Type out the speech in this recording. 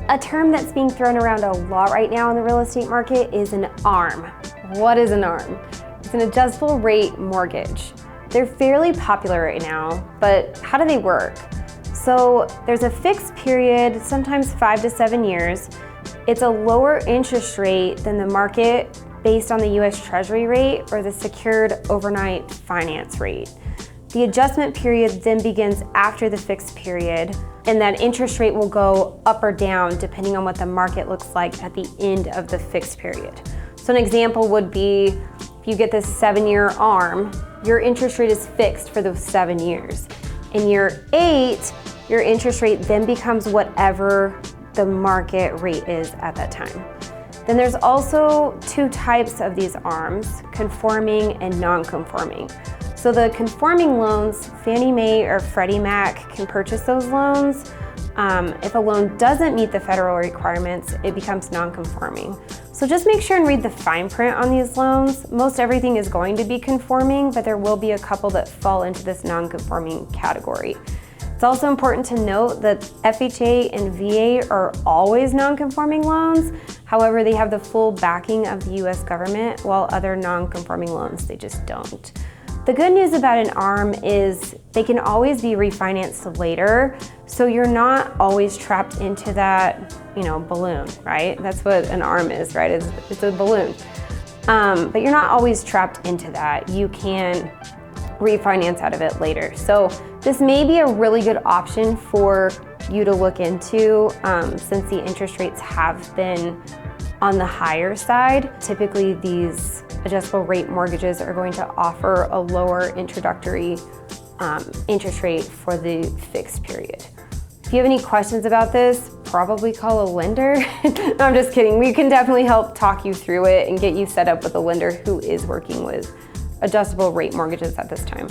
A term that's being thrown around a lot right now in the real estate market is an ARM. What is an ARM? It's an adjustable rate mortgage. They're fairly popular right now, but how do they work? So there's a fixed period, sometimes 5 to 7 years. It's a lower interest rate than the market based on the US Treasury rate or the secured overnight finance rate. The adjustment period then begins after the fixed period, and that interest rate will go up or down depending on what the market looks like at the end of the fixed period. So an example would be if you get this 7-year ARM, your interest rate is fixed for those 7 years. In year 8, your interest rate then becomes whatever the market rate is at that time. Then there's also 2 types of these ARMs, conforming and non-conforming. So the conforming loans, Fannie Mae or Freddie Mac can purchase those loans. If a loan doesn't meet the federal requirements, it becomes non-conforming. So just make sure and read the fine print on these loans. Most everything is going to be conforming, but there will be a couple that fall into this non-conforming category. It's also important to note that FHA and VA are always non-conforming loans. However, they have the full backing of the US government, while other non-conforming loans, they just don't. The good news about an ARM is they can always be refinanced later, so you're not always trapped into that, balloon, right? That's what an ARM is, right? It's a balloon. But you're not always trapped into that. You can refinance out of it later. So this may be a really good option for you to look into since the interest rates have been on the higher side. Typically these adjustable rate mortgages are going to offer a lower introductory interest rate for the fixed period. If you have any questions about this, probably call a lender. No, I'm just kidding. We can definitely help talk you through it and get you set up with a lender who is working with adjustable rate mortgages at this time.